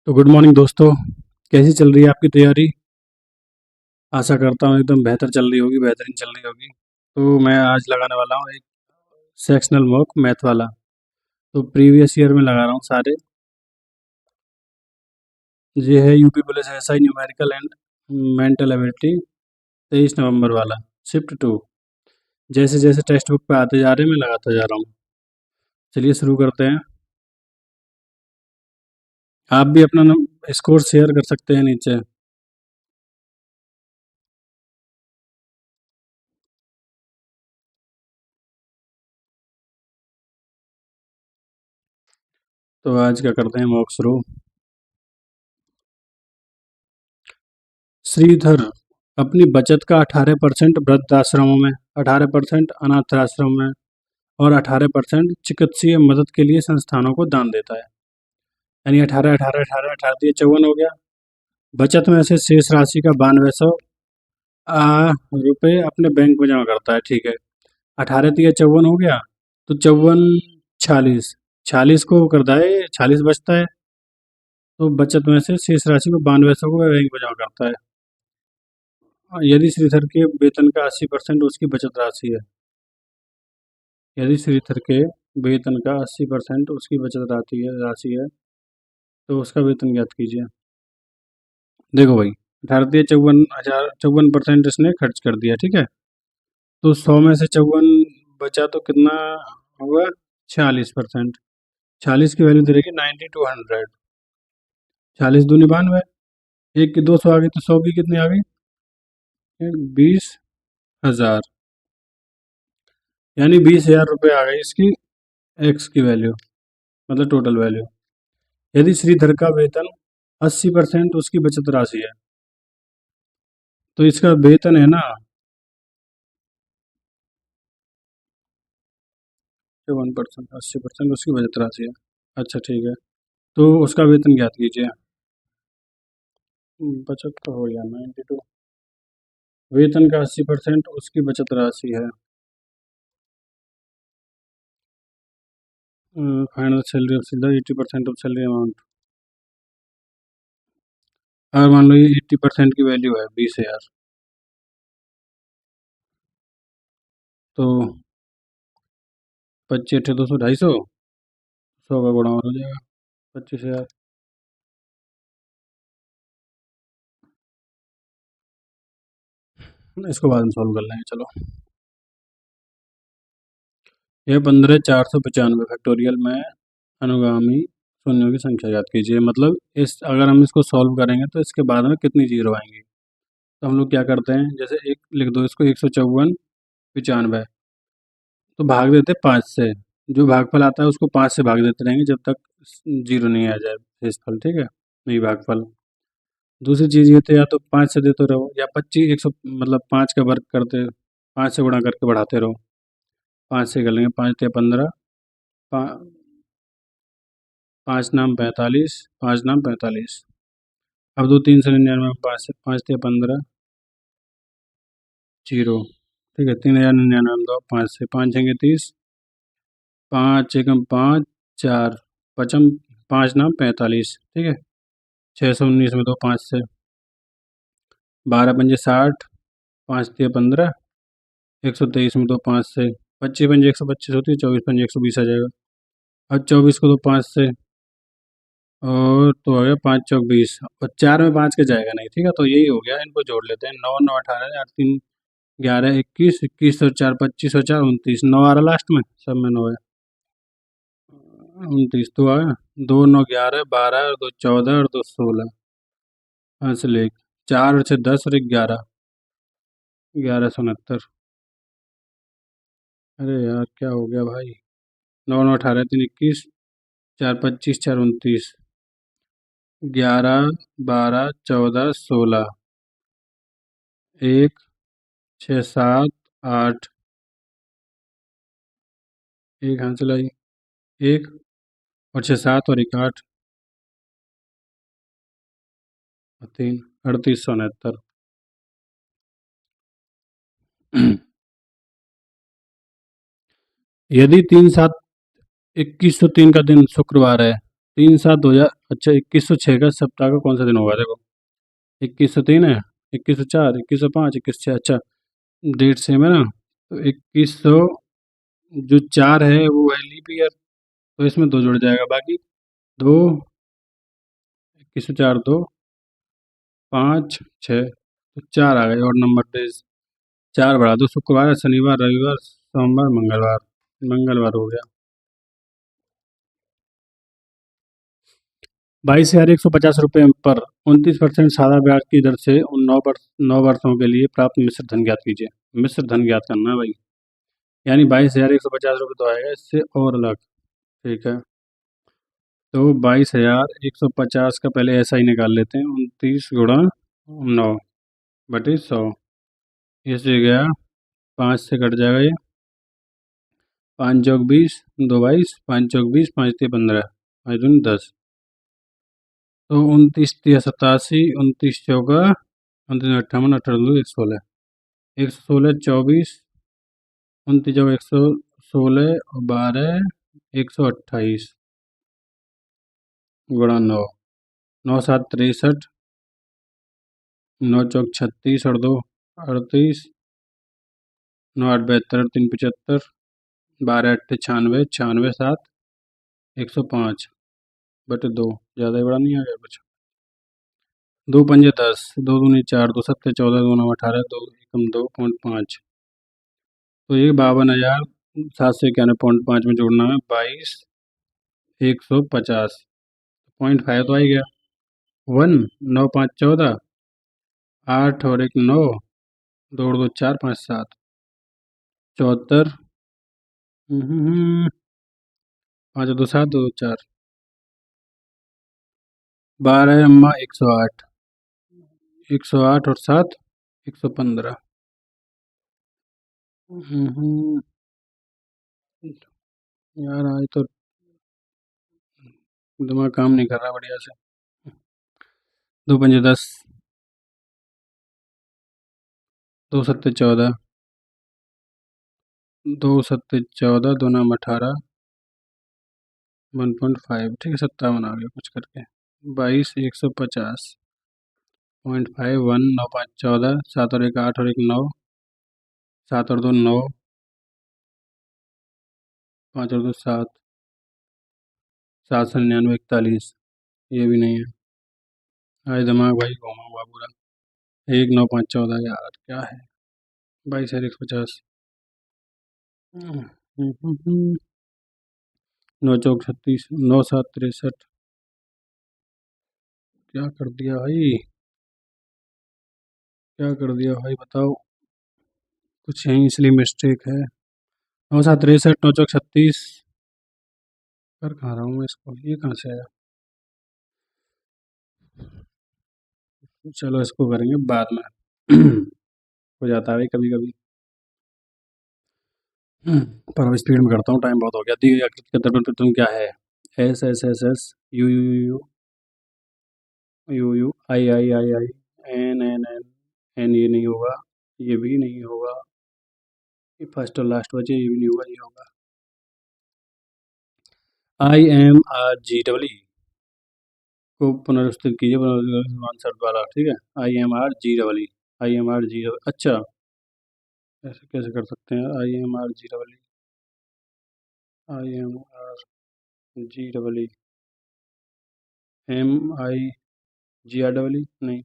तो good morning दोस्तों। कैसी चल रही है आपकी तैयारी? आशा करता हूँ एकदम बेहतर चल रही होगी, बेहतरीन चल रही होगी। तो मैं आज लगाने वाला हूँ एक सेक्शनल मॉक मैथ वाला। तो प्रीवियस ईयर में लगा रहा हूँ सारे। ये है UP police SI numerical and mental ability 23 नवंबर वाला, शिफ्ट 2। जैसे जैसे टेक्स्ट बुक पे आते जा रहे हैं मैं लगाता जा रहा हूँ। चलिए शुरू करते हैं। आप भी अपना स्कोर शेयर कर सकते हैं नीचे। तो आज क्या करते हैं मॉक शुरू। श्रीधर अपनी बचत का 18% वृद्धाश्रमों में, 18% अनाथ आश्रम में और 18% चिकित्सीय मदद के लिए संस्थानों को दान देता है। यानी 18 18 18 18 दिए 54 हो गया। बचत में से शेष राशि का 9200 रुपये अपने बैंक में जमा करता है। ठीक है, 18 दिए 54 हो गया। तो 54 46, 46 को करता है, 46 बचता है। तो बचत में से शेष राशि को 9200 को बैंक में जमा करता है। यदि श्रीधर के वेतन का 80% उसकी बचत राशि है, यदि श्रीधर के वेतन का 80% उसकी बचत राशि है तो उसका वेतन ज्ञात कीजिए। देखो भाई, 18 54,000, 54% इसने खर्च कर दिया। ठीक है, तो 100 में से 54 बचा तो कितना हुआ? 46%। 46 की वैल्यू दे रखी 9200। 40 दूनी 92, एक की 200 आ गई, तो 100 की कितनी आ गई? 20,000। यानी 20,000 रुपये आ गई इसकी एक्स की वैल्यू, मतलब टोटल वैल्यू। यदि श्रीधर का वेतन 80% उसकी बचत राशि है, तो इसका वेतन है ना 1%, 80% उसकी बचत राशि है। अच्छा ठीक है, तो उसका वेतन ज्ञात कीजिए। बचत का हो गया 92, वेतन का 80% उसकी बचत राशि है। फाइनल सैलरी ऑफ सीधा 80% ऑफ सैलरी अमाउंट। अगर मान लो ये 80% की वैल्यू है 20,000, तो 25 8 200 250, 100 का गुणा और हो जाएगा 25,000। इसको बाद में सॉल्व कर लेंगे, चलो। यह 15,495 फैक्टोरियल में अनुगामी शून्यों की संख्या याद कीजिए। मतलब इस अगर हम इसको सॉल्व करेंगे तो इसके बाद में कितनी जीरो आएंगी। तो हम लोग क्या करते हैं, जैसे एक लिख दो इसको 154 95, तो भाग देते 5 से। जो भागफल आता है उसको 5 से भाग देते रहेंगे जब तक जीरो नहीं आ जाए शेषफल। ठीक है, नहीं भागफल। दूसरी चीज़ ये तो या तो 5 से देते रहो या 25 100, मतलब 5 का वर्ग करते, 5 से गुणा करके बढ़ाते रहो। 5 से कर लेंगे, 5 या 15, 5 नाम 45, 5 नाम 45। अब दो 399 में 5 से 5 या 15 जीरो। ठीक है, 3,099 में दो 5 से, 5 छेंगे 30, 5 एकम 5 4, पचम 5 नाम 45। ठीक है, 619 में दो 5 से, 12 पंजे 60, 5 तिया 15, 123 में दो 5 से, 25 पंजे 125 होती है, 24 पंजे 120 आ जाएगा। अब 24 को दो 5 से, और तो हो गया 5 चौक 20, और 4 में 5 के जाएगा नहीं। ठीक है, तो यही हो गया, इनको जोड़ लेते हैं। 9 9 18, 8 3 11 21, 21 और 4 25 और 4 29, 9 आ रहा लास्ट में, सब में 9 है। 29 तो आया, 2 9 11 12 और 2 14 और 2 16। हाँ से ले 4 और 6 10 और 1 11, 1169। अरे यार क्या हो गया भाई। 9 9 18 3 21, 4 25 4 29, 11 12 14 16, 1 6 7 8, एक हाँ चलाई, 1 और 6 7 और 1 8 और 3 3869। यदि 3 7 2103 का दिन शुक्रवार है, 3/7/2000। अच्छा, 2106 का सप्ताह का कौन सा दिन होगा? देखो, 2103 है, 2104, 2105, 2106। अच्छा, डेट सेम है ना? तो 2100 जो 4 है वो है लीप ईयर, तो इसमें 2 जुड़ जाएगा, बाकी 2, 2104, 2, 5, 6, तो 4 आ गए और नंबर डेज। 4 बढ़ा दो, शुक्रवार, शनिवार, रविवार, सोमवार, मंगलवार। मंगलवार हो गया। 22,150 रुपये पर 29% सादा ब्याज की दर से उन 9 वर्षों के लिए प्राप्त मिश्र धन ज्ञात कीजिए। मिश्र धन ज्ञात करना है भाई, यानी 22,150 रुपये तो आएगा, इससे और अलग। ठीक है, तो 22,150 का पहले ऐसा ही निकाल लेते हैं, 29 × 9/100। इससे गया 5 से कट जाएगा ये, 5 चौक 20, 2 22, 5 चौक 20, 5 तिया 15, 5 दूनी 10, तो 29 तिया 87, 29 चौका 29, 58, 18, 116, 116, 24, 29 चौका 116 और 12, 128 गुणा 9, 9 7 63, 9 चौक 36 और 2 38, 9 8 72, 3 75, 12 8 96, 96 7 105/2, ज़्यादा ही बड़ा नहीं आ गया कुछ? 2 पंजे 10, 2 दूनी 4, 2 सत्ते 14, 2 9 18, 2 एकम 2.5, तो ये 52,791.5 में जोड़ना है 22,150, 0.5 तो आ ही गया। 1, 9 5 14, 8 और 1 9, 2 और 2 4, 5 7, 74, 5 और 2 7, 2 2 4, 12 अम्मा 108, 108 और 7, 115। यार आज तो दिमाग काम नहीं कर रहा बढ़िया से। 2 पंजे 10, 2 सत्ते 14, 2 सत्ते 14, 2 नाम 18, 1.5, ठीक है, 57 आ गया कुछ करके। 22,150.5, 1, 9 5 14, 7 और 1 8 और 1 9, 7 और 2 9, 5 और 2 7, 7 से 99 41, ये भी नहीं है। आज दिमाग भाई घूमा हुआ पूरा। 1 9 5 14, यार क्या है? 22,150, 9 चौक 36, 9 7 63, क्या कर दिया भाई? क्या कर दिया भाई बताओ? कुछ यहीं इसलिए मिस्टेक है। 9 7 63, 9 चौक 36, कर कहाँ रहा हूँ मैं इसको? ये कहाँ से आया? चलो इसको करेंगे बाद में। हो जाता है भाई कभी कभी। पर अब स्पीड में करता हूँ, टाइम बहुत हो गया। दी गई आकृति के दर्पण प्रतिबिंब क्या है? S S S S, U U U, U U, I I I I, N N N, N ये नहीं होगा, ये भी नहीं होगा, ये फर्स्ट और लास्ट बचे, ये भी नहीं होगा, ये होगा। I M R G double E को पुनर्स्थित कीजिए, पुनर्स्थित वाला, ठीक है। I M R G double E, I M R G double, अच्छा ऐसे कैसे कर सकते हैं? I M R G double E, I M R G double E, M I G R double E, नहीं,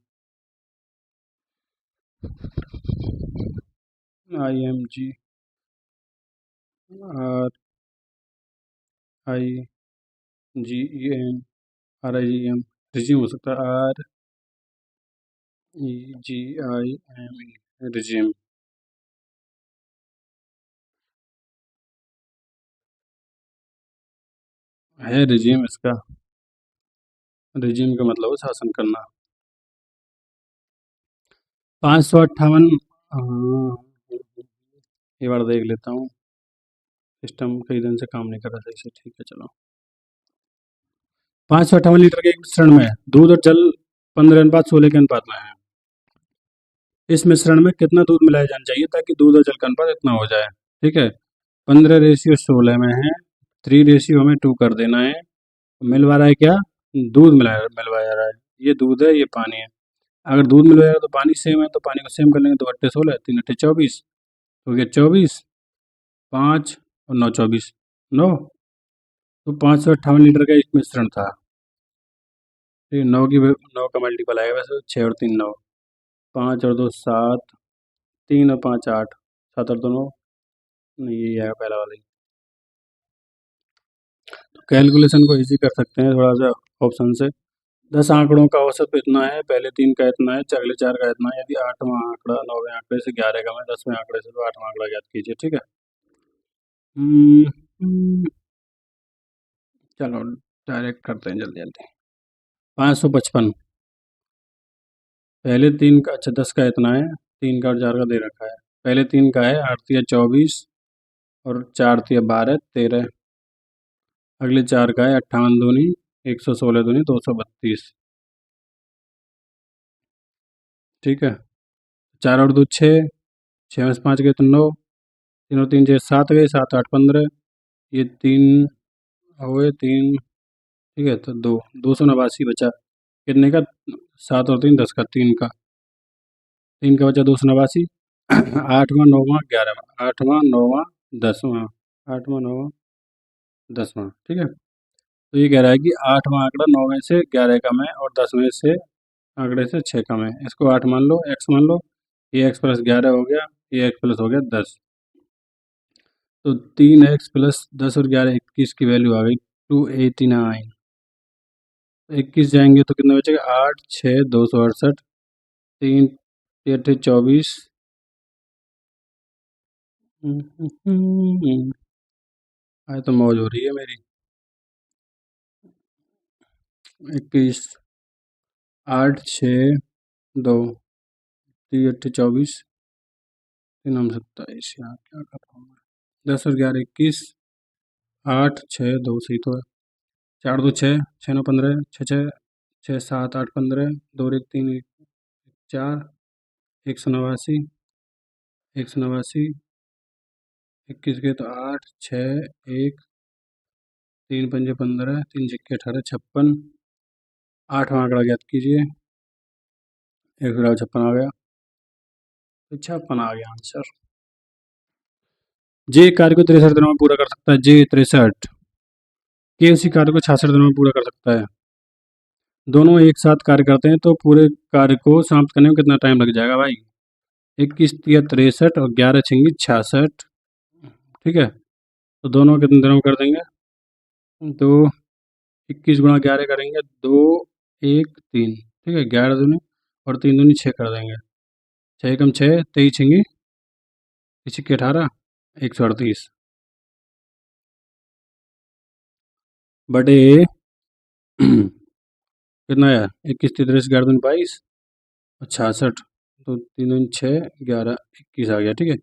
I M G R I G E M, R I G M, resume हो सकता है, R E G I M E, resume है। Resume इसका, resume का मतलब है शासन करना। 558, हाँ, ये बार देख लेता हूँ, सिस्टम कई दिन से काम नहीं कर रहा सही से। ठीक है चलो। 558 लीटर के एक मिश्रण में दूध और जल 15 अनुपात 16 के अनुपात में है। इस मिश्रण में कितना दूध मिलाया जाना चाहिए ताकि दूध और जल का अनुपात इतना हो जाए? ठीक है, 15 रेशियो 16 में है, 3 रेशियो हमें 2 कर देना है, मिलवा रहा है क्या? दूध मिलवाया रहा है। ये दूध है, ये पानी है। अगर दूध मिलवाएगा तो पानी सेम है, तो पानी को सेम कर लेंगे। 2 अट्ठे 16, 3 अट्ठे 24, हो गया 24, 5 और 9 24, 9। तो 558 लीटर का एक मिश्रण था। ठीक है, 9 का मल्टीपल आएगा वैसे, 6 और 3 9, 5 और 2 7, 3 और 5 8, 7 और 2 9, नहीं यही आएगा पहला वाला ही। तो कैलकुलेशन को इजी कर सकते हैं थोड़ा सा ऑप्शन से। 10 आंकड़ों का औसत इतना है, पहले 3 का इतना है, अगले 4 का इतना है। यदि 8वां आंकड़ा 9वें आंकड़े से 11 कम है, 10वें आंकड़े से, तो 8वां आंकड़ा ज्ञात कीजिए। ठीक है। हम्म, हम्म, चलो डायरेक्ट करते हैं जल्दी जल्दी। 555, पहले 3 का, अच्छा 10 का इतना है, 3 का और 4 का दे रखा है। पहले 3 का है 8 तिया 24 और 4 तिया 12 13। अगले 4 का है 58 दूनी 116 दूनी 232। ठीक है। 4 और 2 6, 6 में से 5 गए तो 9, 3 और 3 6 7 गए, 7 8 15, ये 3 हुए 3। ठीक है, तो 289 बचा। कितने का? 7 और 3 10 का, 3 का बचा 289। 8वां 9वां 11वां, 8वां 9वां 10वां, 8वां 9वां 10वां। ठीक है। तो ये कह रहा है कि 8वां आंकड़ा 9 में से 11 कम है और 10 में से आंकड़े से 6 कम है। इसको 8 मान लो, x मान लो। ये x प्लस 11 हो गया, ये x प्लस हो गया 10। तो 3x प्लस 10 और 11 21 की वैल्यू आ गई 289। 21 जाएंगे तो कितना बचेगा? 8 6 268, 3 8 24। आज तो मौज हो रही है मेरी। 21, 8 6 2, 3 8 24, 3 9 27, यार क्या कर रहा हूँ मैं? 10 और 11 21, 8 6 2 सही तो है। 4 2 6, 6 9 15, 6 6 6 7 8 15, 2 1 3 1 4, 189, 189, 21 के तो 8 6 1, 3 5 15, 3 6 18 56। 8वां आंकड़ा ज्ञात कीजिए। 156 आ गया, तो 56 आ गया आंसर। जे कार्य को 63 दिनों में पूरा कर सकता है। जे 63 के उसी कार्य को 66 दिनों में पूरा कर सकता है। दोनों एक साथ कार्य करते हैं तो पूरे कार्य को समाप्त करने में कितना टाइम लग जाएगा भाई? 21 तिया 63 और 11 6 66। ठीक है, तो दोनों कितने दिनों में कर देंगे? तो 21 × 11 करेंगे, 2 1 3। ठीक है, 11 दूनी और 3 दूनी 6 कर देंगे। 6 कम 6 23 छिंगी 18 138 बटे कितना है? 21 33 11 दूनी 22 और 66, तो 3 दूनी 6 11 21 आ गया। ठीक है,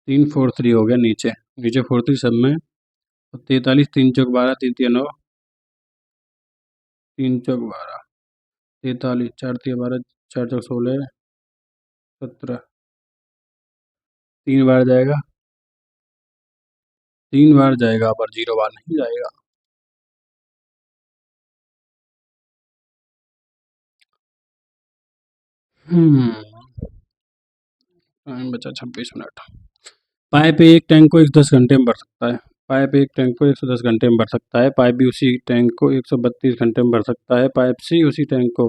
3 4 3 हो गया नीचे, नीचे 4 3 सब में। और 43, 3 चौक 12, 3 तिया 9, 3 चौक 12, 43, 4 तिया 12, 4 चौक 16, 17। 3 बार जाएगा, 3 बार जाएगा पर 0 बार नहीं जाएगा। टाइम बचा 26 मिनट। पाइप एक टैंक को 110 घंटे में भर सकता है। पाइप एक टैंक को 110 घंटे में भर सकता है। पाइप बी उसी टैंक को 132 घंटे में भर सकता है। पाइप सी उसी टैंक को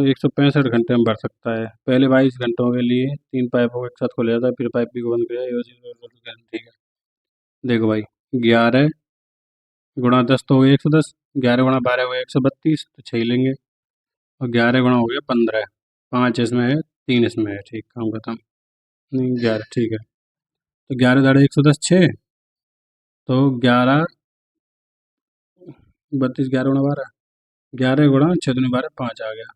165 घंटे में भर सकता है। पहले 22 घंटों के लिए 3 पाइपों को एक साथ खोला जाता है, फिर पाइप बी को बंद किया जाए। ठीक है, देखो भाई, 11 × 10 तो हो गया 110, 11 × 12 हो गया 132, तो 6 लेंगे। और 11 गुणा हो गया 15, 5 इसमें है, 3 इसमें है। ठीक, काम खत्म। नहीं 11, ठीक है। तो 11 दाड़े 110 6, तो 11 32, 11 × 12, 11 × 6 दूनी 12, 5 आ गया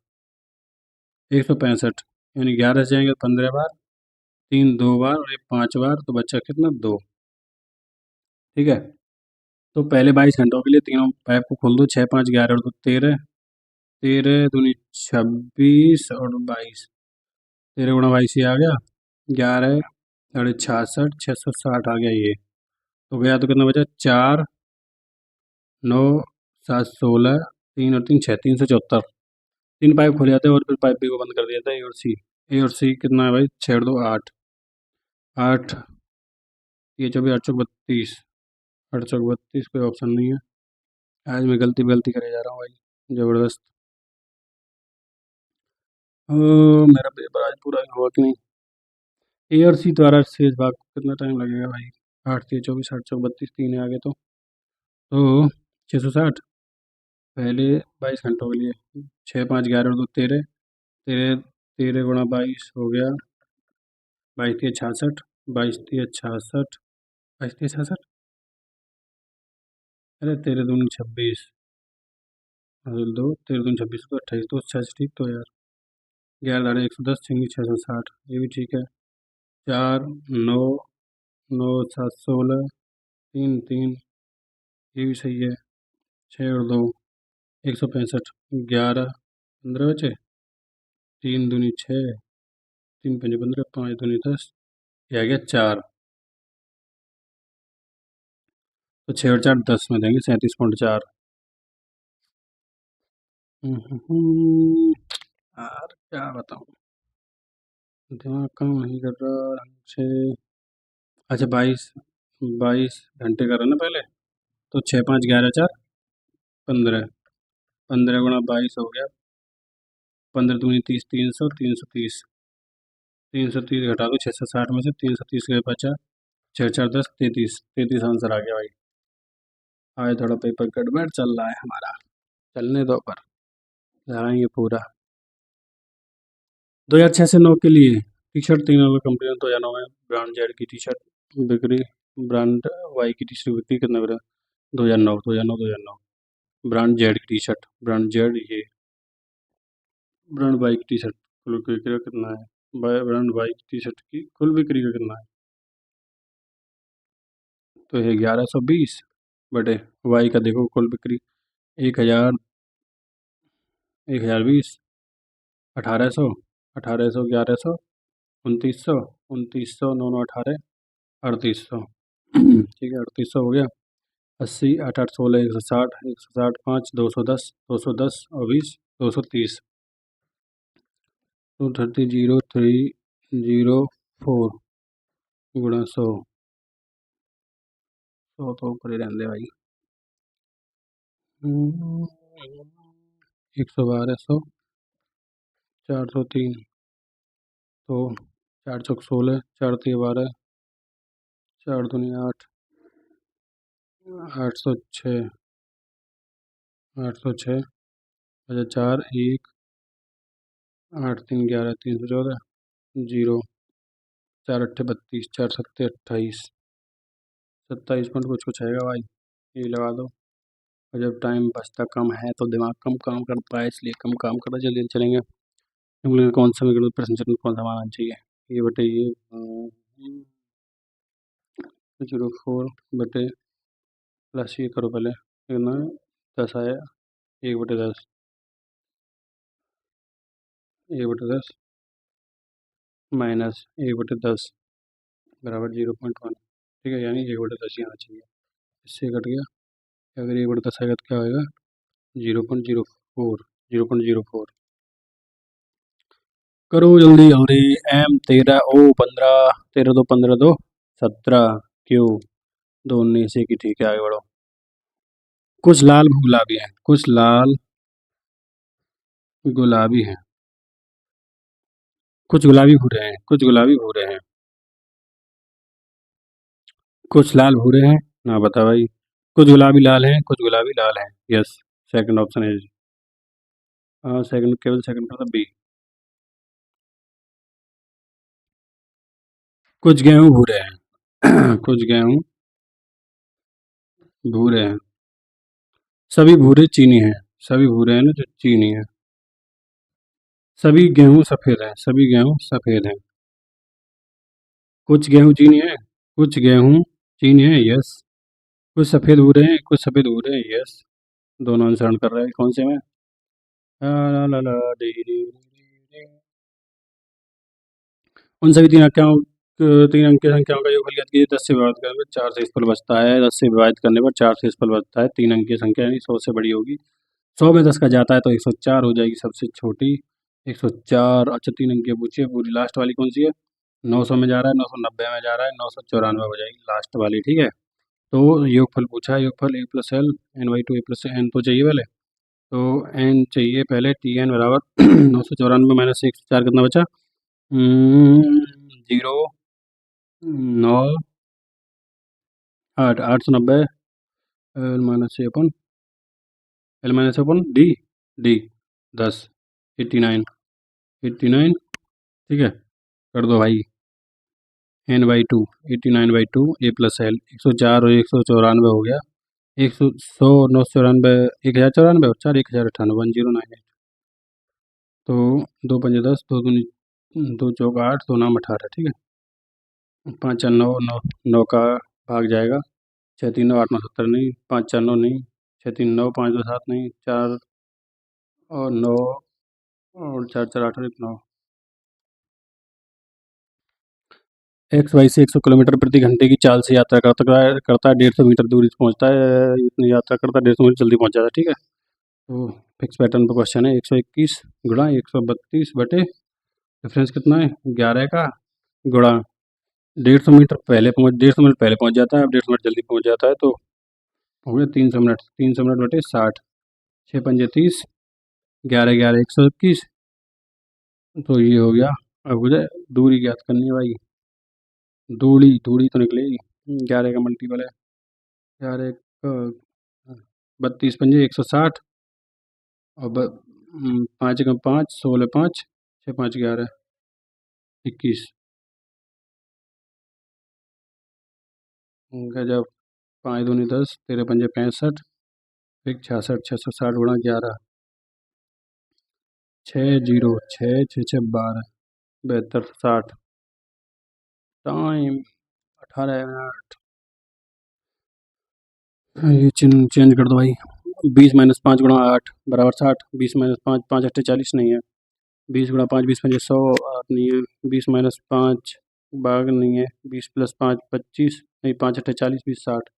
165। यानी 11 से जाएंगे 15 बार, 3 2 बार और एक 5 बार, तो बच्चा कितना? 2। ठीक है, तो पहले 22 घंटों के लिए तीनों पाइप को खोल दो। 6 5 11 और 2 13, 13 दूनी 26 और 22, 13 × 22 ये आ गया 11 साढ़े 66, 660 आ गया ये। तो गया तो कितना बचा? 4 9 7 16 3 और 3 6 374। 3 पाइप खोले जाते हैं और फिर पाइप बी को बंद कर दिया जाता है, ए और सी कितना है भाई, 6 और 2 8 8, ये 24 8 चौक 32, 8 चौक 32, कोई ऑप्शन नहीं है। आज मैं गलती गलती करे जा रहा हूँ भाई, ज़बरदस्त। ओ, मेरा पेपर आज पूरा ही हुआ कि नहीं। ए और सी द्वारा शेष भाग को कितना टाइम लगेगा भाई, 8 3 24 8 चौक 32, 3 है आगे तो 660, पहले 22 घंटों के लिए 6 5 11 और 2 13, 13 13 गुणा 22 हो गया 22 3 66, 22 3 66, 22 3 66, अरे 13 दूनी 26, 2 13 दूनी 26 तो 28, तो 86 ठीक तो है यार। 11 दाढ़े 110, छिंगी 660, ये भी ठीक है। 4 9 9 7 16, 3 3, ये भी सही है। 6 और 2 165, 11 15 बचे, 3 दूनी 6, 3 पंजे 15, 5 दूनी 10, ये आ गया 4, तो 6 और 4 10 में देंगे 37.4। यार क्या बताऊँ, दिमाग काम नहीं कर रहा ढंग से। अच्छा 22 घंटे का रहा ना पहले, तो 6 5 11 4 15, 15 गुणा 22 हो गया 15 दूनी 30, 300 330, 330 घटा दो 660 में से, 330 के बचा 6 4 10 33, 33 आंसर आ गया भाई। आज थोड़ा पेपर गड़बड़ चल रहा है हमारा, चलने दो पर लगाएंगे पूरा। 2006 से 9 के लिए टी शर्ट 3 अलग कंपनी 2009 में ब्रांड जेड की टी शर्ट बिक्री, ब्रांड वाई की टी शर्ट बिक्री कितने में, 2009 2009 2009। ब्रांड जेड की टी शर्ट, ब्रांड जेड, ये ब्रांड वाई की टी शर्ट कुल बिक्री का कितना है, ब्रांड वाई की टी शर्ट की कुल बिक्री का कितना है, तो ये 1120 बटे वाई का देखो कुल बिक्री 1000, 1020, 1800, 1800 1100, 2900, 2900 9 9 18, 3800, ठीक है 3800 हो गया। 80 8 8 16 160, 160 5 210, 210 और 20 230, 230 0304 गुणा 100, 100 तो ऊपर ही रहने दे भाई, 112 100, 403, तो 4 चौक 16, 4 3 12, 4 दूनी 8, 806, 806, अच्छा 4 1 8 3 11 314, 0 4 8 32, 4 7 28, 27 पॉइंट कुछ कुछ आएगा भाई, ये लगा दो। और जब टाइम बचता कम है तो दिमाग कम काम करता है, इसलिए कम काम करना, जल्दी जल्दी चलेंगे। निम्नलिखित कौन सा विकल्प प्रश्न चिन्ह कौन सा मानना चाहिए, ये बटे ये 04 बटे प्लस ये करो पहले, कितना 10 आया, 1/10, 1/10 माइनस 1/10 बराबर 0.1, ठीक है, यानी 1/10 ही आना चाहिए, इससे कट गया। अगर 1/10 आएगा तो क्या होएगा, 0.04, 0.04, करो जल्दी जल्दी। M 13 O 15, 13 2 15 2 17, Q 2 19 की, ठीक है आगे बढ़ो। कुछ लाल गुलाबी हैं, कुछ लाल गुलाबी हैं, कुछ गुलाबी भूरे हैं, कुछ गुलाबी भूरे हैं, कुछ लाल भूरे हैं, ना बता भाई। कुछ गुलाबी लाल हैं, कुछ गुलाबी लाल हैं, यस, सेकंड ऑप्शन है जी। हाँ सेकंड, केवल सेकंड का बी। कुछ गेहूं भूरे हैं कुछ गेहूं भूरे हैं, सभी भूरे चीनी हैं, सभी भूरे हैं ना जो चीनी है। सभी गेहूं सफेद हैं, सभी गेहूं सफेद हैं, कुछ गेहूं चीनी है, कुछ गेहूं चीनी है, यस। कुछ सफेद भूरे हैं, कुछ सफेद भूरे हैं, यस। दोनों अनुसरण कर रहे हैं, कौन से में, ला ला ला ला, डी डी डी डी। उन सभी तीन आज्ञाओं तीन अंक की संख्याओं का योगफल ज्ञात कीजिए। 10 से विभाजित करने पर 4 से इसफल बचता है। 10 से विभाजित करने पर 4 से इसफल बचता है। तीन अंक की संख्या यानी 100 से बड़ी होगी। 100 में 10 का जाता है तो 104 हो जाएगी सबसे छोटी। 104। अच्छा, तीन अंक की पूछिए। पूरी लास्ट वाली कौन सी है? 900 में जा रहा है, 990 में जा रहा है, 994 हो जाएगी लास्ट वाली। ठीक है, तो योगफल पूछा है। योगफल A plus L N by two A plus N तो चाहिए पहले, तो एन चाहिए पहले। टी एन बराबर 994 माइनस 104 कितना बचा? 0, 9, 8, 890 एल माइनस अपन डी डी 10, 89, 89। ठीक है, कर दो भाई। N by two 89/2 A plus L 104 और 194 हो गया। 100, 994, 1094 और 4, 1098, 1098। तो 2×5 = 10, 2×2 = 8, 2 9 18। ठीक है, 5×4 9, 9 9 का भाग जाएगा। 6×3 9 8 9 17 नहीं, 5×4 9 नहीं, 6×3 9, 5×2 7 नहीं, 4 और 9 और 4×4 8 और 9। एक्स वाई से 100 किलोमीटर प्रति घंटे की चाल से यात्रा करता है 150 मीटर दूरी पहुंचता है। इतनी यात्रा करता है 150 मीटर जल्दी पहुंच जाता है। ठीक है, तो फिक्स पैटर्न पर क्वेश्चन है। 121 गुणा 132 बटे डिफरेंस कितना है? 11 का गुणा 150 मिनट पहले पहुंच जाता है। अब 150 मिनट जल्दी पहुंच जाता है तो हो गया 300 मिनट। 300 मिनट बटे 60, 6×5 = 30, 11 11 121। तो ये हो गया। अब मुझे दूरी ज्ञात करनी है भाई। दूरी दूरी तो निकलेगी। 11 का मल्टीपल है। 11 32×5 160 और 5×5 16, 5 6 5 11 21। गजब। 5×2 = 10, 13×5 = 65, फिर 66, 660 गुणा 11, 6 0 6 6 6 12 72 60। Time 18 minute. ये चेंज कर दो भाई। 20 - 5 गुणा 8 बराबर 60। 20 - 5 5 8 40 नहीं है। 20 × 5 20×5 100 8 नहीं है। 20 - 5 बाग नहीं है। 20 + 5 25 नहीं, 5 8 40 20 60।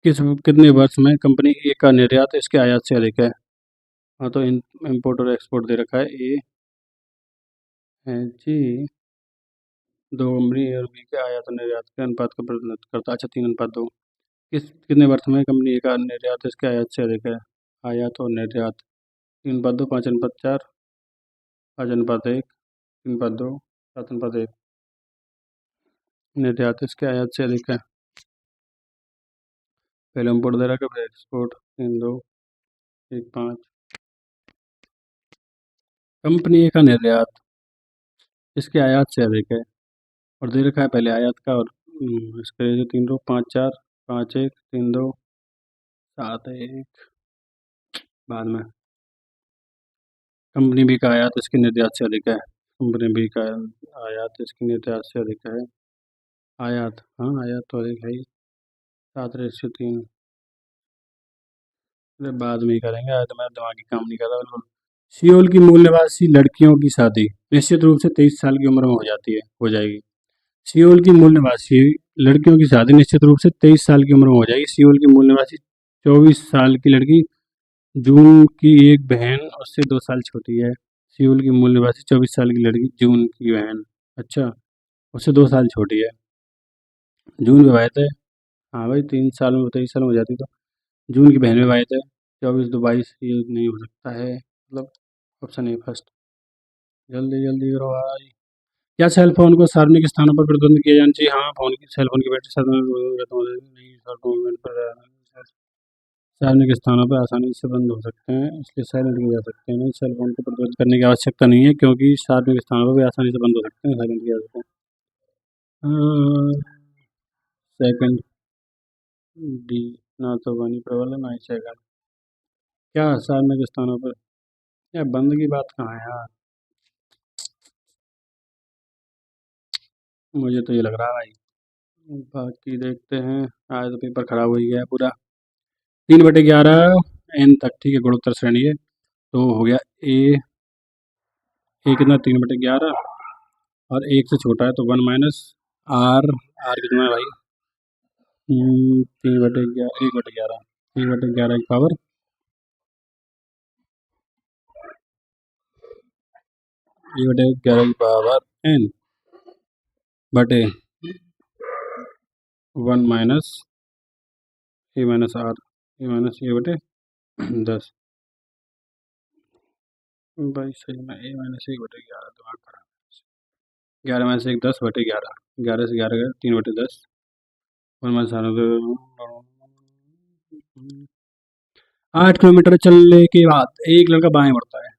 कितने वर्ष में कंपनी ए का निर्यात इसके आयात से अधिक है? हाँ, तो इम्पोर्ट और एक्सपोर्ट दे रखा है। ए है जी। दो कंपनी ए और बी के आयात और निर्यात के अनुपात का प्रतिनिधित्व करता है। अच्छा, 3:2। कितने वर्ष में कंपनी ए का निर्यात इसके आयात से अधिक है? आयात और निर्यात 3:2, 5:4, 5:1, 3:2, 7:1। निर्यात इसके आयात से अधिक है। पहले इम्पोर्ट दे रखा है, फिर एक्सपोर्ट। 3:2, 1:5। कंपनी ए का निर्यात इसके आयात से अधिक है और दे रखा है पहले आयात का और इसके जो 3:2 5 4 5 1 3:2 7 1 बाद में। कंपनी बी का आयात इसके निर्यात से अधिक है। कंपनी बी का आयात इसके निर्यात से अधिक है। आयात, हाँ आयात तो अधिक है ही। 7:3। अरे बाद में ही करेंगे, आज तो मेरा दिमाग ही काम नहीं कर रहा बिल्कुल। सियोल की मूल निवासी लड़कियों की शादी निश्चित रूप से 23 साल की उम्र में हो जाएगी। सियोल की मूल निवासी लड़कियों की शादी निश्चित रूप से 23 साल की उम्र में हो जाएगी। सियोल की मूल निवासी 24 साल की लड़की जून की एक बहन उससे 2 साल छोटी है। सियोल की मूल निवासी 24 साल की लड़की जून की बहन, अच्छा, उससे 2 साल छोटी है। जून विवाहित है। हाँ भाई, 3 साल में 23 साल में हो जाती तो। जून की बहन विवाहित है। 24 2 22 ये नहीं हो सकता है, मतलब ऑप्शन ए फर्स्ट। जल्दी जल्दी करो भाई। क्या सेल फोन को सार्वजनिक स्थानों पर प्रतिबंध किया जाना चाहिए? हाँ, सेल फोन की बैटरी नहीं, सेल फोन पर सार्वजनिक स्थानों पर आसानी से बंद हो सकते हैं, इसलिए साइलेंट किए जा सकते हैं। नहीं, सेल फोन को प्रतिबंध करने की आवश्यकता नहीं है क्योंकि सार्वजनिक स्थानों पर भी आसानी से बंद हो सकते हैं, साइलेंट किया जा सकते हैं। सेकंड डी, ना तो ध्वनि प्रबल है ना ही सेकंड। क्या सार्वजनिक स्थानों पर? यार बंद की बात कहाँ है यार, मुझे तो ये लग रहा है भाई। बाकी देखते हैं। आज तो पेपर खराब हो ही गया है पूरा। 3/11 एन तक, ठीक है, गुणोत्तर श्रेणी है। तो हो गया ए। ए कितना? 3/11 और 1 से छोटा है तो 1 माइनस आर। आर कितना है भाई? 3/11, 1/11, 1/11 की पावर 1/11 की पावर एन बटे 1 minus A minus R, A minus A बटे 10। भाई सही में ए माइनस 1/11, दिमाग खराब। 11 - 1 10/11, 11 से 11 गए 3/10, 8 किलोमीटर चलने के बाद एक लड़का बाएं मुड़ता है।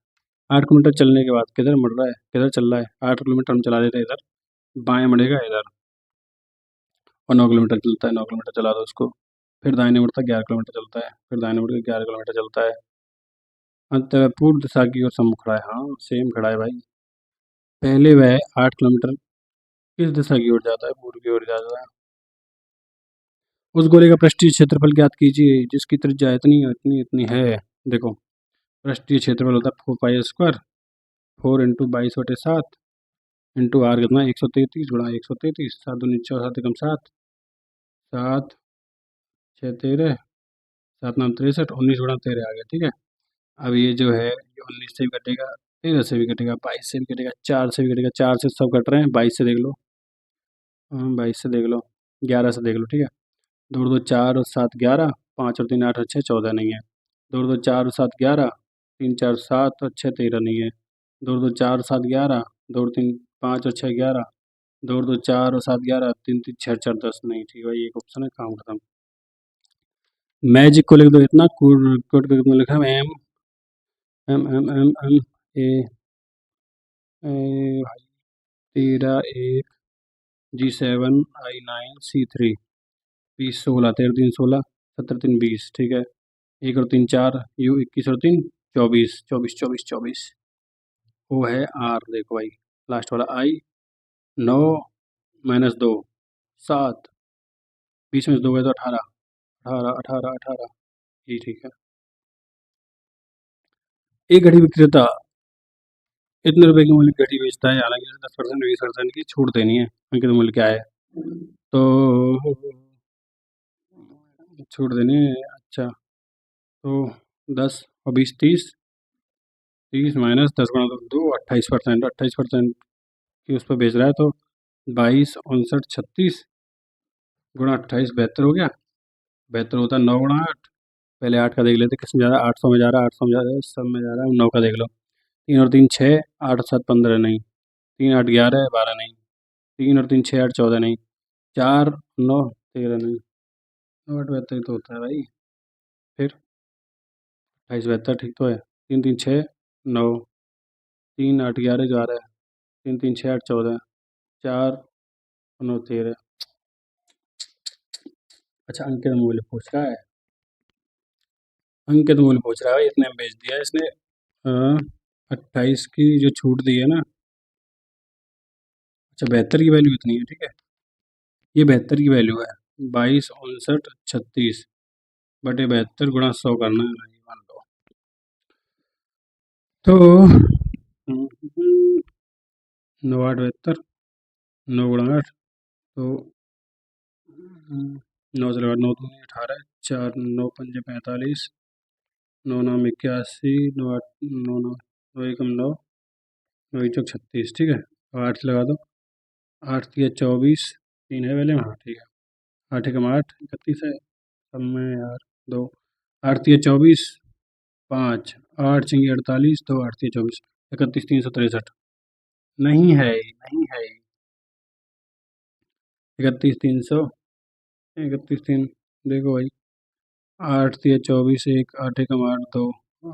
8 किलोमीटर चलने के बाद किधर मुड़ रहा है, किधर चल रहा है? 8 किलोमीटर हम चला देते हैं इधर, बाएं मुड़ेगा इधर, और 9 किलोमीटर चलता है, 9 किलोमीटर चला दो उसको। फिर दाहिने मुड़ता है, 11 किलोमीटर चलता है, फिर दाहिने मुड़ के 11 किलोमीटर चलता है। अंत में पूर्व दिशा की ओर सम्मुख खड़ा है। हाँ सेम खड़ा है भाई। पहले वह 8 किलोमीटर किस दिशा की ओर जाता है? पूर्व की ओर जाता है। उस गोले का पृष्ठीय क्षेत्रफल ज्ञात कीजिए जिसकी त्रिज्या इतनी इतनी इतनी है। देखो, पृष्ठीय क्षेत्रफल होता है 4 पाई स्क्वायर, 4 × 22/7 इंटू आर कितना 133 गुणा 133, 7 दूनी 14, 7 एकम 7, 7 6 13, 7 9 63, 19 गुणा 13 आ गया। ठीक है, अब ये जो है ये 19 से भी कटेगा, 13 से भी कटेगा, 22 से भी कटेगा, 4 से भी कटेगा, 4 से सब कट रहे हैं, 22 से देख लो। हाँ 22 से देख लो, 11 से देख लो। ठीक है, 2 2 4 और 7 11, 5 और 3 8 और 6 14 नहीं है। 2 2 4 और 7 11, 3 4 7 और 6 13 नहीं है। 2 2 4 और 7 11, 2 3 5 और 6 11, 2 2 4 और 7 11, 3 3 6 4 10 नहीं। ठीक है भाई, एक ऑप्शन है, काम खत्म। मैजिक को लिख दो इतना, कोड कोड पे कितना लिखा है? M M M M M A भाई 13 1 G7 I9 C3 20 16, 13 3 16, 17 3 20। ठीक है, 1 और 3 4, U 21 और 3 24, 24 24 24। वो है आर। देखो भाई, लास्ट वाला आई 9 - 2 7, 20 में से 2 गए तो 18, 18 18 18। जी ठीक है। एक घड़ी विक्रेता इतने रुपए की मूल्य की घड़ी बेचता है, हालांकि उसे 10% 20% की छूट देनी है। अंकित मूल्य क्या है? तो छूट देनी है, अच्छा तो 10 और 20 30, 30 माइनस 10 गुणा 2 28%, 28% की उस पर बेच रहा है तो 22 59 36 गुणा 28 72 हो गया। 72 होता है 9 गुणा 8। पहले 8 का देख लेते किसमें जा रहा है, 800 में जा रहा है, 800 में जा रहा है, सब में जा रहा है। 9 का देख लो, 3 और 3 6, 8 और 7 15 नहीं, 3 8 11 12 नहीं, 3 और 3 6 8 14 नहीं, 4 9 13 नहीं, 9 8 72 तो होता है भाई। फिर 28 72 ठीक तो है। 3 3 6 9, 3 8 11 11, 3 3 6 8 14, 4 9 13। अच्छा अंकित मूल्य पूछ रहा है, अंकित मूल्य पूछ रहा है भाई, इतने में बेच दिया है इसने। 28 की जो छूट दी है ना, अच्छा 72 की वैल्यू इतनी है। ठीक है, ये 72 की वैल्यू है, 22 59 36 बटे 72 गुणा 100 करना है भाई, मान लो। तो 9 8 72, 9 गुणा 8 तो 9 से लगा 9 दूनी 18, 4 9 पंजे 45, 9 9 81, 9 8 9 9 9 एकम 9, 9 चौक 36। ठीक है, और 8 से लगा दो, 8 3 24, 3 है पहले में, हाँ ठीक है। 8 एकम 8 31 है, सब में यार 2, 8 3 24 5, 8 6 48, 2 8 3 24, 31 363 नहीं है, नहीं है। 31 300, 31 3, देखो भाई, 8 3 24 1, 8 एकम 8 2,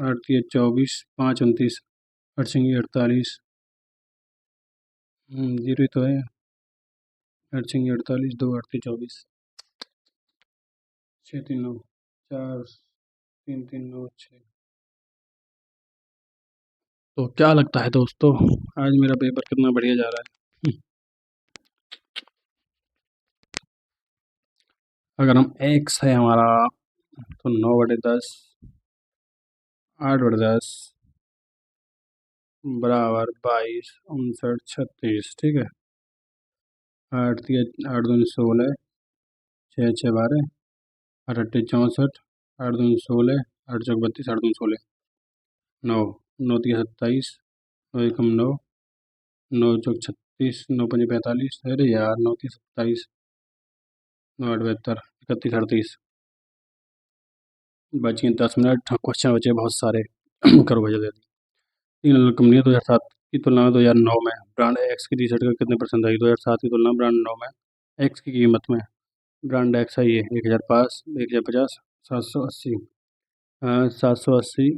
8 3 24 5 29, 8 6 48, जीरो ही तो है। 8 6 48, 2 8 3 24, 6 3 9 4 3 3 9 6। तो क्या लगता है दोस्तों, आज मेरा पेपर कितना बढ़िया जा रहा है? अगर हम एक्स है हमारा तो 9/10, 8/10, बराबर 22, 59, 36, ठीक है। आठ दूनी 16, 6 6 12, 8 8 64, 8 दूनी 16, 8 चौक 32, 8 दूनी 16, 9, 9 3 27, 9 1 9, 9 चौक 36, 9 5 45, अरे यार 9 3 27, 9 8 72, 31 38, बच गए 10 मिनट। क्वेश्चन बचे बहुत सारे। करो भैया जल्दी। तीन अलग कंपनियां 2007 की तुलना में 2009 में ब्रांड एक्स की टी शर्ट का कितने परसेंट आई? 2007 की तुलना में ब्रांड 9 में एक्स की कीमत में ब्रांड एक्स आई है 1005, 1050, 780, 780,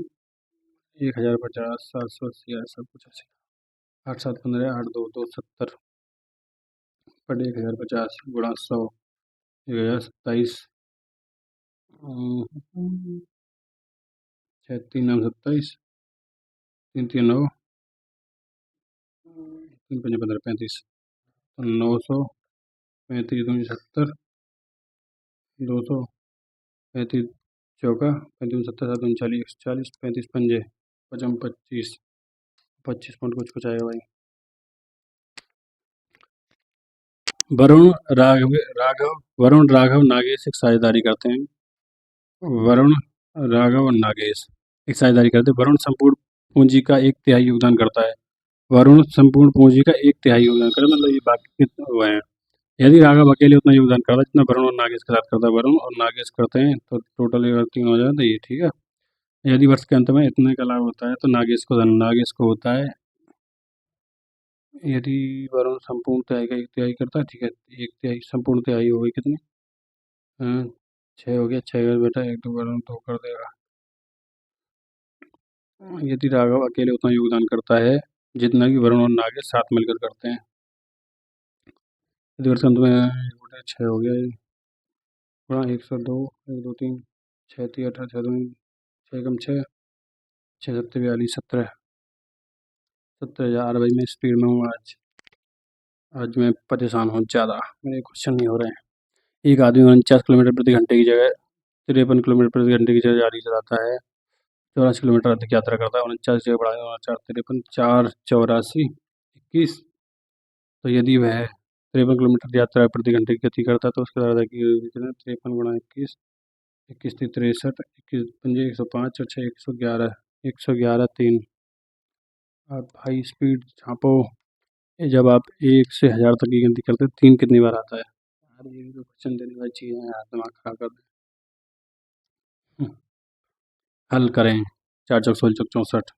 1050, 780, ऐसा कुछ ऐसे। 8 7 15, 8 2 2 70 पर 1050 गुणा 100, 1027, 6 3 9 27, 3 3 9, 3 5 15 35, तो 900, 35 दूनी 70, 200, 35 चौका, 35 70, 7 40, 35 पंजे, 25 25 पॉइंट कुछ कुछ आएगा भाई। वरुण राघव नागेश एक साझेदारी करते हैं। वरुण राघव और नागेश एक साझेदारी करते हैं। वरुण संपूर्ण पूंजी का 1/3 योगदान करता है। वरुण संपूर्ण पूंजी का 1/3 योगदान करता है, मतलब ये बाकी कितने हुए हैं। यदि राघव अकेले उतना योगदान करता है जितना वरुण और नागेश के साथ करता है, वरुण और नागेश करते हैं तो टोटल अगर 3 हो जाए तो ये ठीक है। यदि वर्ष के अंत में इतने का लाभ होता है तो नागेश को होता है। यदि वरुण संपूर्ण तिहाई का 1/3 करता है, ठीक है, 1/3 संपूर्ण तिहाई हो गई कितनी? 6 हो गया, 6 का बेटा 1 2 वरुण 2 कर देगा। यदि राघव अकेले उतना योगदान करता है जितना कि वरुण और नागेश साथ मिलकर करते हैं। यदि वर्ष के अंत में 1/6 हो गया, गुणा 102, 1 2 3, 6 3 18, 6 2 6 कम 6, 6 7 42, 17 17,000। भाई मैं स्पीड में हूँ आज मैं परेशान हूँ ज़्यादा, मेरे क्वेश्चन नहीं हो रहे हैं। एक आदमी 49 किलोमीटर प्रति घंटे की जगह 53 किलोमीटर प्रति घंटे की जगह गाड़ी चलाता है, 84 किलोमीटर अधिक यात्रा करता है, 49 जगह बढ़ा 4 53 4 84 21। तो यदि वह 53 किलोमीटर यात्रा प्रति घंटे की गति करता है तो उसके द्वारा की 53 गुणा 21, 21 3 63, 21 पंजे 105 और 6 111, 111 3। अब भाई स्पीड छापो। ये जब आप 1 से 1000 तक की गिनती करते हैं 3 कितनी बार आता है? यार ये भी तो क्वेश्चन देने वाली चीज़ है यार, दिमाग खराब कर दे। हल करें। 4 चौक 16 चौक 64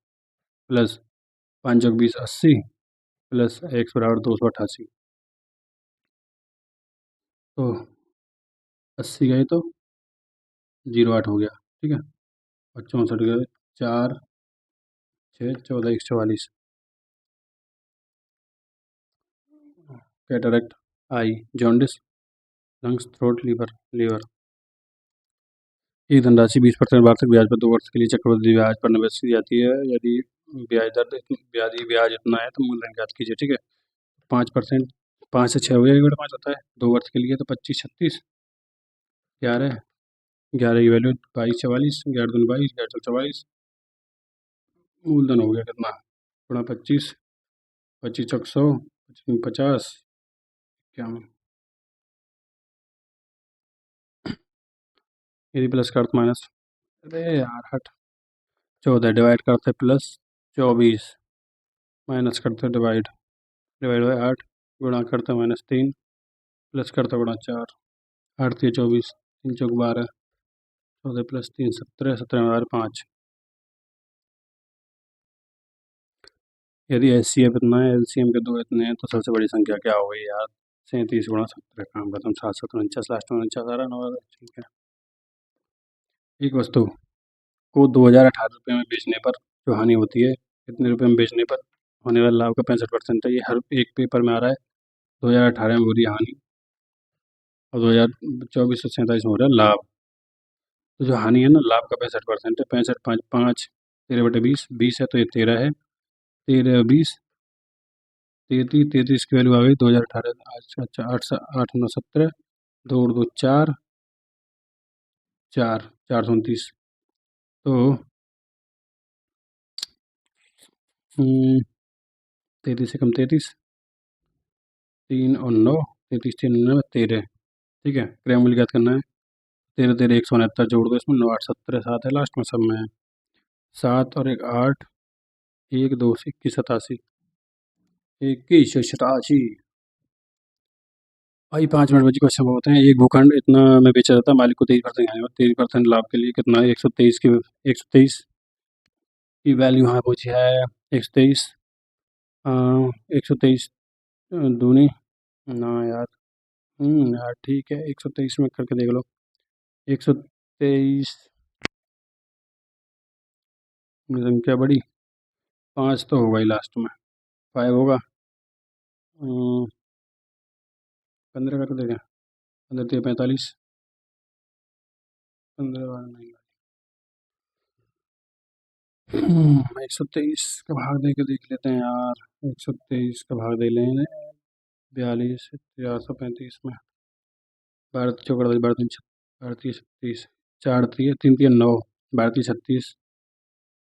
प्लस 5 चौक 20 80 प्लस x बराबर 288। तो 80 गए तो 08 हो गया, ठीक है, और 64 गए 4 6 14 144। कैटरेक्ट आई, जॉन्डिस, लंग्स, थ्रोट, लीवर। एक धनराशि 20% वार्षिक ब्याज पर 2 वर्ष के लिए चक्रवृद्धि ब्याज पर निवेश की जाती है। यदि ब्याज इतना है तो मूलधन ज्ञात कीजिए, ठीक है। 5%, 5 से 6 हो गया, 1/5 होता है 2 वर्ष के लिए, तो 25 36, 11, 11 की वैल्यू 22 44, 11 दूनी 22, 11 चौक 44। मूलधन हो गया कितना? गुणा 25, 25 चौक 100, 50, क्या यदि प्लस का अर्थ माइनस, अरे यार हट, 14 डिवाइड करते प्लस 24, माइनस करते डिवाइड, डिवाइड बाई 8, गुणा करते -3, प्लस करते गुणा 4, 8 3 24, 3 चौक 12, 14 प्लस 3 17, 17 5। यदि एचसीएफ इतना है, एलसीएम के 2 इतने हैं, तो सबसे बड़ी संख्या क्या हो गई यार? 37 गुणा 17, काम खत्म, 7 7 49, लास्ट में 49 आ रहा, 9, ठीक है। एक वस्तु को 2018 रुपये में बेचने पर जो हानि होती है, कितने रुपये में बेचने पर होने वाला लाभ का 65% है। ये हर एक पेपर में आ रहा है। 2018 में हो रही है हानि और 2024 से 47 में हो रहा है लाभ। तो जो हानि है ना, लाभ का 65% है। 65 5 5, 13/20, 20 है तो ये 13 है, 13 20, 33, 33 की वैल्यू आ गई 2018। अच्छा 8 8 9 17, 2 और 2 4, 4 4 29। तो 33 से कम 33, 3 और 9, 33 3 9 13। ठीक है, क्रय मूल्य ज्ञात करना है। 13 13 169 जोड़ दो इसमें, 9 8 17 7 है लास्ट में सब में है। 7 और 1 8, 1 2 से 21 87, 21 87। भाई 5 मिनट बची, क्वेश्चन होते हैं। एक भूखंड इतना में बेचा जाता है, मालिक को 23% यानी 23% लाभ के लिए कितना है? 123 की 123 की वैल्यू यहाँ पूछी है। 123 123 दूनी ना यार। यार ठीक है, 123 में करके देख लो। 123 संख्या बड़ी, 5 तो होगा ही लास्ट में, 5 होगा। 15 करके देखें, 15 3 45, 15 नहीं। 123 का भाग दे के देख लेते हैं यार। 123 का भाग दे लें 42 435 में। भारतीय चौकड़ा, भारतीय 36, 4 3 3 9, भारतीय 36,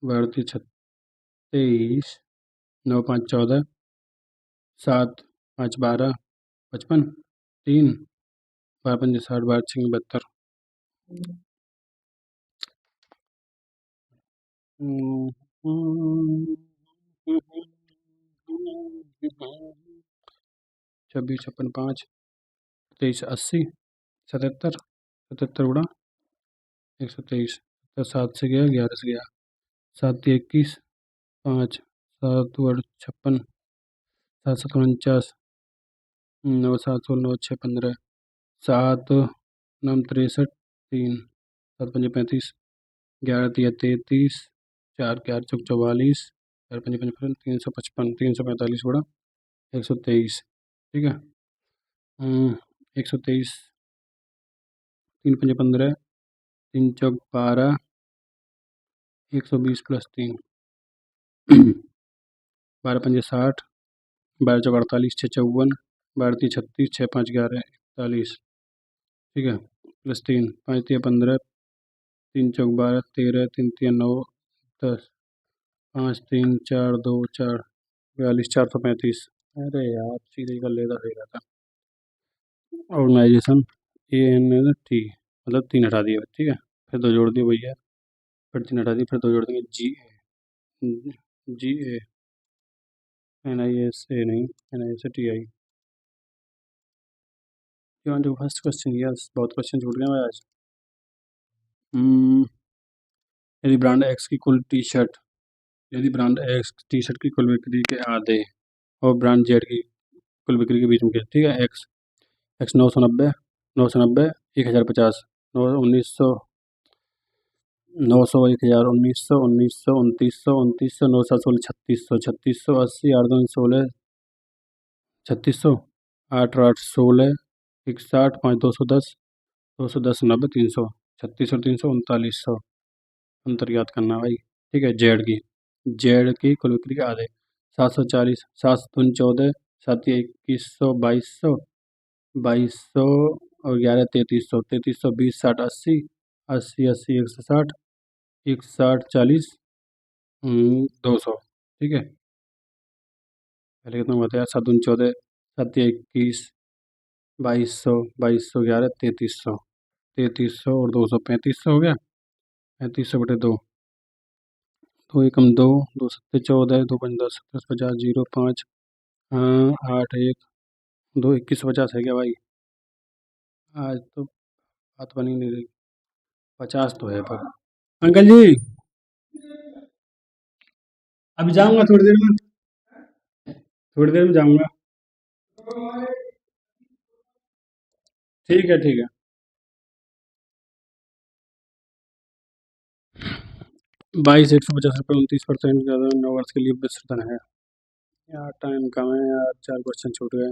भारतीय 36, 9 5 14, 7 5 12 55, 3 12 5 60, 12 6 72। 26 56 5 23 80 77, 77 गुणा 123, तो 7 से गया, 11 से गया, 7 21 5, 7 56, 7 7 49, 9 7 16 9 6 15, 7 9 63 3, 7 5 35, 11 3 33, 4 4 चौक 44, 4 5 55, 355, 345 गुणा 123। ठीक है। 123, 3 5 15, 3 चौक 12, 120 प्लस 3, 12 5 60, 12 चौक 48, 6 54, 12 3 36, 6 5 11 41। ठीक है, प्लस 3 5 3 15, 3 चौक 12 13, 3 3 9 10, 5 3 4 2 4 42, 435। अरे यार सीधे कर लेता सही रहता। ऑर्गेनाइजेशन ANT, मतलब 3 हटा दिए। ठीक है, फिर 2 जोड़ दिए भैया, फिर 3 हटा दिए, फिर 2 जोड़ देंगे GA NISA नहीं, NISA TI। You want to first question? Yes, बहुत क्वेश्चन छूट गए भाई आज। यदि ब्रांड एक्स की कुल टी शर्ट यदि ब्रांड एक्स टी शर्ट की कुल बिक्री के आधे और ब्रांड जेड की कुल बिक्री के बीच में, ठीक है, एक्स एक्स 990, 990, 1050, 1900, 900, 1000, 1900, 1900, 2900, 2900, 9 7 16, 3600, 3600, 80, 8 2 16, 3600, 8 8 16, 61, 5 210, 210 90, 300, 36 और 300, 3900। अंतर याद करना भाई। ठीक है, जेड की कुल बिक्री के आधे, 740, 7 दूनी 14, 7 2100, 2200, 2200 और 11 3300, 3300, 20 60 80, 80 80 160, 160 40, 200। ठीक है, पहले कितना बताया? 7 दूनी 14, 7 21, 2200, 2200 11 3300, 3300 और 200, 3500 हो गया। 3500/2, 2 एकम 2, 2 सत्ते 14, 2 पंच 10, 10 50, 0 5, 8 1 2, 2150 है क्या भाई? आज तो बात बनी नहीं रही। 50 तो है पर। अंकल जी, अभी जाऊंगा थोड़ी देर में, थोड़ी देर में जाऊंगा। ठीक है, ठीक है। 22 150 रुपये, 29% ज़्यादा 9 वर्ष के लिए विस्तृत है। यार टाइम कम है यार, 4 क्वेश्चन छूट गए।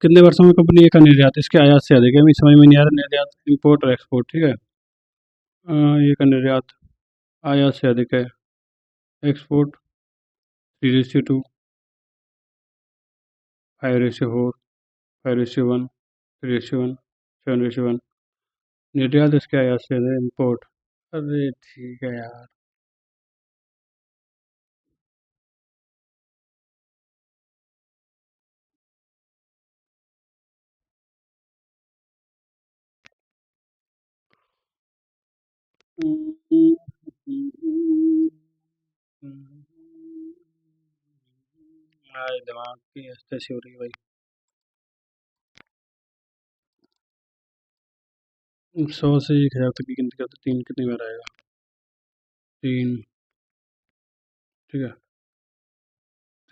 कितने वर्षों में कंपनी ए का निर्यात इसके आयात से अधिक है? मुझे समझ में नहीं आ रहा। निर्यात इंपोर्ट और एक्सपोर्ट, ठीक है। ए का निर्यात आयात से अधिक है। एक्सपोर्ट 3:2, 5:4, 5:1, 3:1, 7:1। निर्यात इसके आयात से अधिक, इंपोर्ट। अरे ठीक है यार। आज दिमाग की ऐसी हो रही है भाई। 100 से 1000 तक की गिनती करते 3 कितनी बार आएगा? 3, ठीक है।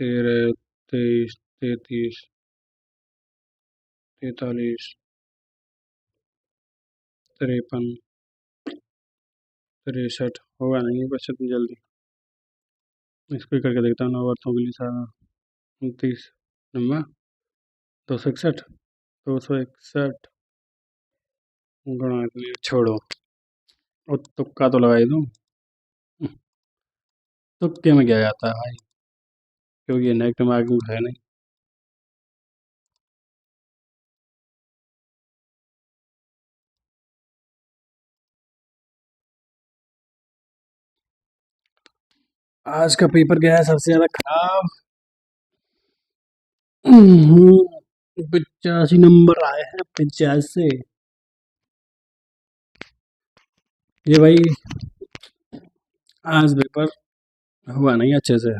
13, 23, 33, 43, 53, 63 होगा नहीं बस इतनी जल्दी। इसको ही करके देखता हूँ 9 औरतों के लिए सारा 29 नंबर 261, 261 गुणा के लिए छोड़ो। और तुक्का तो लगा ही दूँ। तुक्के में क्या जाता है भाई, क्योंकि ये नेगेटिव मार्किंग है नहीं। आज का पेपर गया है सबसे ज्यादा खराब। 85 नंबर आए हैं, 85। ये भाई आज पेपर हुआ नहीं अच्छे से।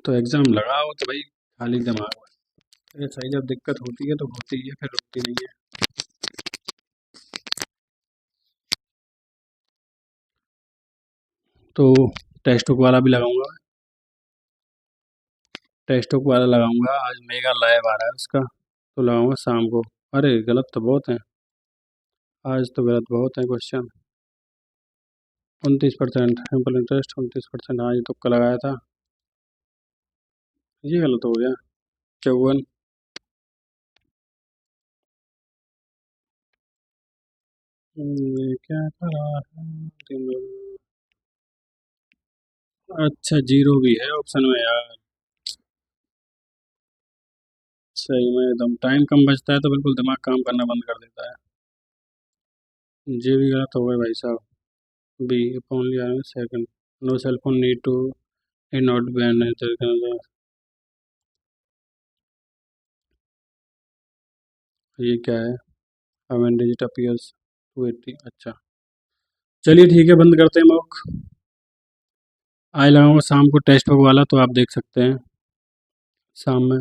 तो एग्जाम लगाओ तो भाई खाली दिमाग में। ये सही, जब दिक्कत होती है तो होती है, फिर रुकती नहीं है। तो टेस्ट बुक वाला भी लगाऊंगा, टेस्ट बुक वाला लगाऊंगा। आज मेगा लाइव आ रहा है उसका, तो लगाऊंगा शाम को। अरे गलत तो बहुत है, आज तो गलत बहुत है क्वेश्चन। 29% simple interest, 29%। हाँ ये तुक्का लगाया था, ये गलत हो गया। 54, ये क्या कर रहा है? अच्छा जीरो भी है ऑप्शन में यार। सही में एकदम टाइम कम बचता है तो बिल्कुल दिमाग काम करना बंद कर देता है। ये भी गलत हो गए भाई साहब। B only second, no cell phone need to in not ban. ये क्या है? when digit appears 280। अच्छा चलिए ठीक है, बंद करते हैं मॉक। आज लगाऊंगा शाम को टेस्ट बुक वाला, तो आप देख सकते हैं शाम में।